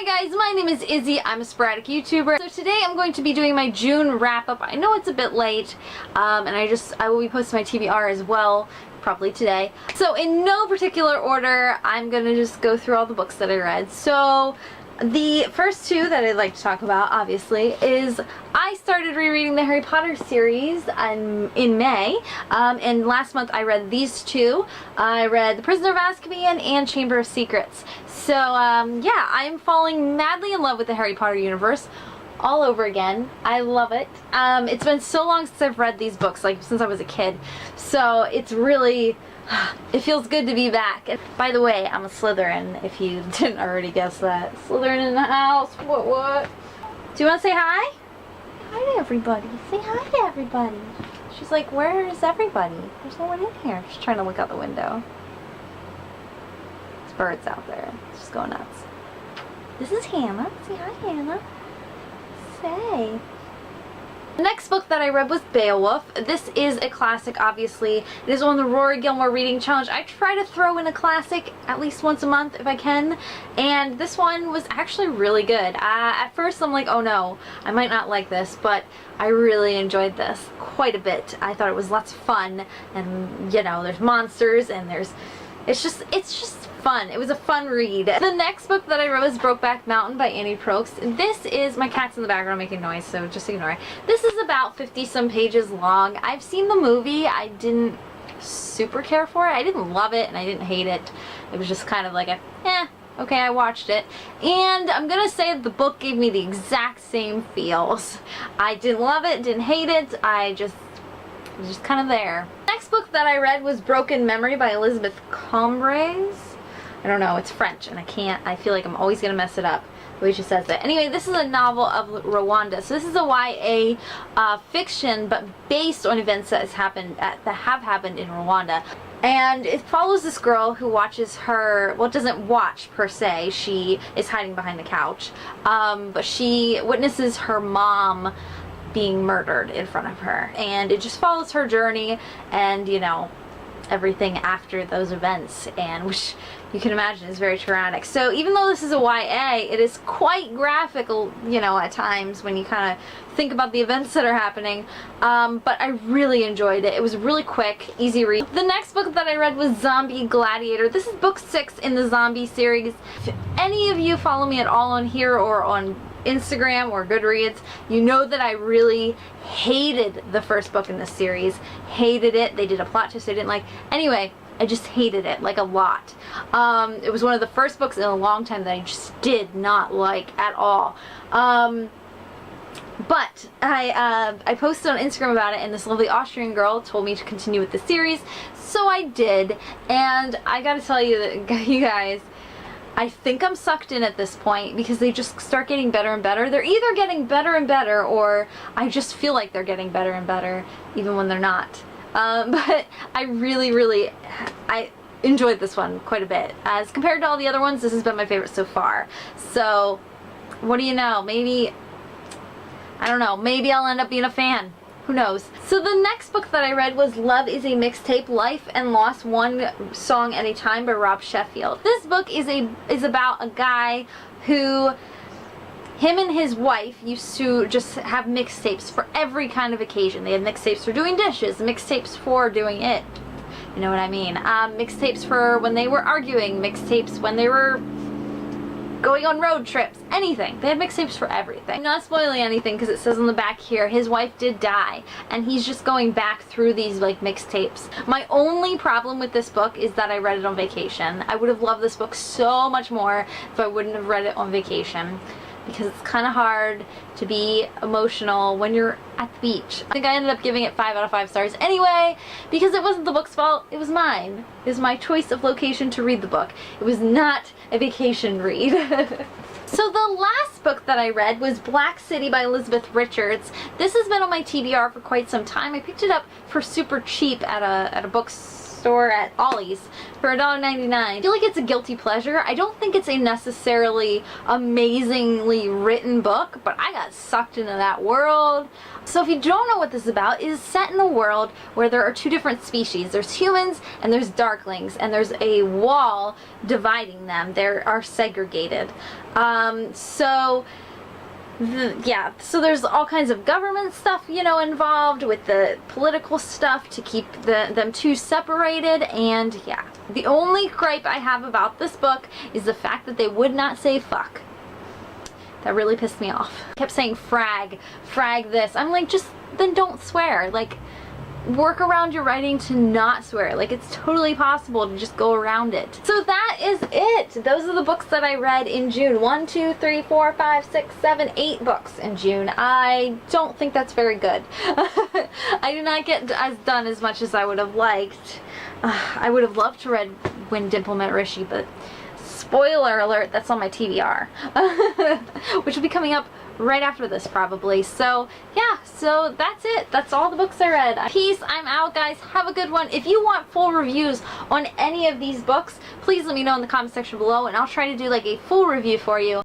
Hi guys, my name is Izzy. I'm a sporadic YouTuber. So today I'm going to be doing my June wrap-up. I know it's a bit late, and I will be posting my TBR as well, probably today. So in no particular order, I'm gonna just go through all the books that I read. So the first two that I'd like to talk about, obviously, is I started rereading the Harry Potter series in May, and last month I read these two. I read The Prisoner of Azkaban and Chamber of Secrets. So yeah, I'm falling madly in love with the Harry Potter universe all over again. I love it. It's been so long since I've read these books, like since I was a kid, so it's really, it feels good to be back. And by the way, I'm a Slytherin, if you didn't already guess that. Slytherin in the house, what? Do you want to say hi? Hi to everybody. Say hi to everybody. She's like, where is everybody? There's no one in here. She's trying to look out the window. There's birds out there. It's just going nuts. This is Hannah. Say hi, Hannah. Say. The next book that I read was Beowulf. This is a classic, obviously. It is on the Rory Gilmore Reading Challenge. I try to throw in a classic at least once a month if I can, and this one was actually really good. At first I'm like, oh no, I might not like this, but I really enjoyed this quite a bit. I thought it was lots of fun, and you know, there's monsters, and it's just fun. It was a fun read. The next book that I read was Brokeback Mountain by Annie Proulx. This is, my cat's in the background making noise, so just ignore it. This is about 50 some pages long. I've seen the movie. I didn't super care for it. I didn't love it and I didn't hate it. It was just kind of like a, okay, I watched it. And I'm gonna say that the book gave me the exact same feels. I didn't love it, didn't hate it. It was just kind of there. Next book that I read was Broken Memory by Elizabeth Combres. I don't know, it's French, and I feel like I'm always going to mess it up the way she says it. Anyway, this is a novel of Rwanda. So this is a YA fiction, but based on events that have happened in Rwanda. And it follows this girl who watches her, well, doesn't watch per se, she is hiding behind the couch, but she witnesses her mom being murdered in front of her. And it just follows her journey and, you know, everything after those events, and which you can imagine is very traumatic. So even though this is a YA, it is quite graphical, you know, at times when you kind of think about the events that are happening, but I really enjoyed it. It was really quick, easy read. The next book that I read was Zombie Gladiator. This is book 6 in the zombie series. If any of you follow me at all on here or on Instagram or Goodreads, you know that I really hated the first book in this series. Hated it. They did a plot twist I didn't like. Anyway, I just hated it, like a lot. It was one of the first books in a long time that I just did not like at all. But I posted on Instagram about it, and this lovely Austrian girl told me to continue with the series, so I did. And I gotta tell you that, you guys, I think I'm sucked in at this point because they just start getting better and better. They're either getting better and better, or I just feel like they're getting better and better even when they're not. But I really I enjoyed this one quite a bit. As compared to all the other ones, this has been my favorite so far. So what do you know? Maybe, I don't know, maybe I'll end up being a fan. Who knows? So the next book that I read was Love is a Mixtape, Life and Loss One Song at a Time by Rob Sheffield. This book is about a guy who, him and his wife used to just have mixtapes for every kind of occasion. They had mixtapes for doing dishes, mixtapes for doing it. You know what I mean? Mixtapes for when they were arguing, mixtapes when they were going on road trips, anything. They had mixtapes for everything. I'm not spoiling anything because it says on the back here, his wife did die, and he's just going back through these like mixtapes. My only problem with this book is that I read it on vacation. I would have loved this book so much more if I wouldn't have read it on vacation, because it's kind of hard to be emotional when you're at the beach. I think I ended up giving it 5 out of 5 stars anyway, because it wasn't the book's fault, it was mine. It was my choice of location to read the book. It was not a vacation read. So the last book that I read was Black City by Elizabeth Richards. This has been on my TBR for quite some time. I picked it up for super cheap at a bookstore store at Ollie's for $1.99. I feel like it's a guilty pleasure. I don't think it's a necessarily amazingly written book, but I got sucked into that world. So if you don't know what this is about, it is set in a world where there are two different species. There's humans and there's darklings, and there's a wall dividing them. They are segregated. So there's all kinds of government stuff, you know, involved with the political stuff to keep them two separated, and yeah. The only gripe I have about this book is the fact that they would not say fuck. That really pissed me off. Kept saying frag this. I'm like, just then don't swear. Like, work around your writing to not swear. Like, it's totally possible to just go around it. So that is it. Those are the books that I read in June. 1, 2, 3, 4, 5, 6, 7, 8 books in June. I don't think that's very good. I did not get done as much as I would have liked. I would have loved to read When Dimple Met Rishi, but spoiler alert, that's on my TBR. Which will be coming up right after this probably. So yeah, so that's it. That's all the books I read. Peace, I'm out guys. Have a good one. If you want full reviews on any of these books, please let me know in the comment section below and I'll try to do like a full review for you.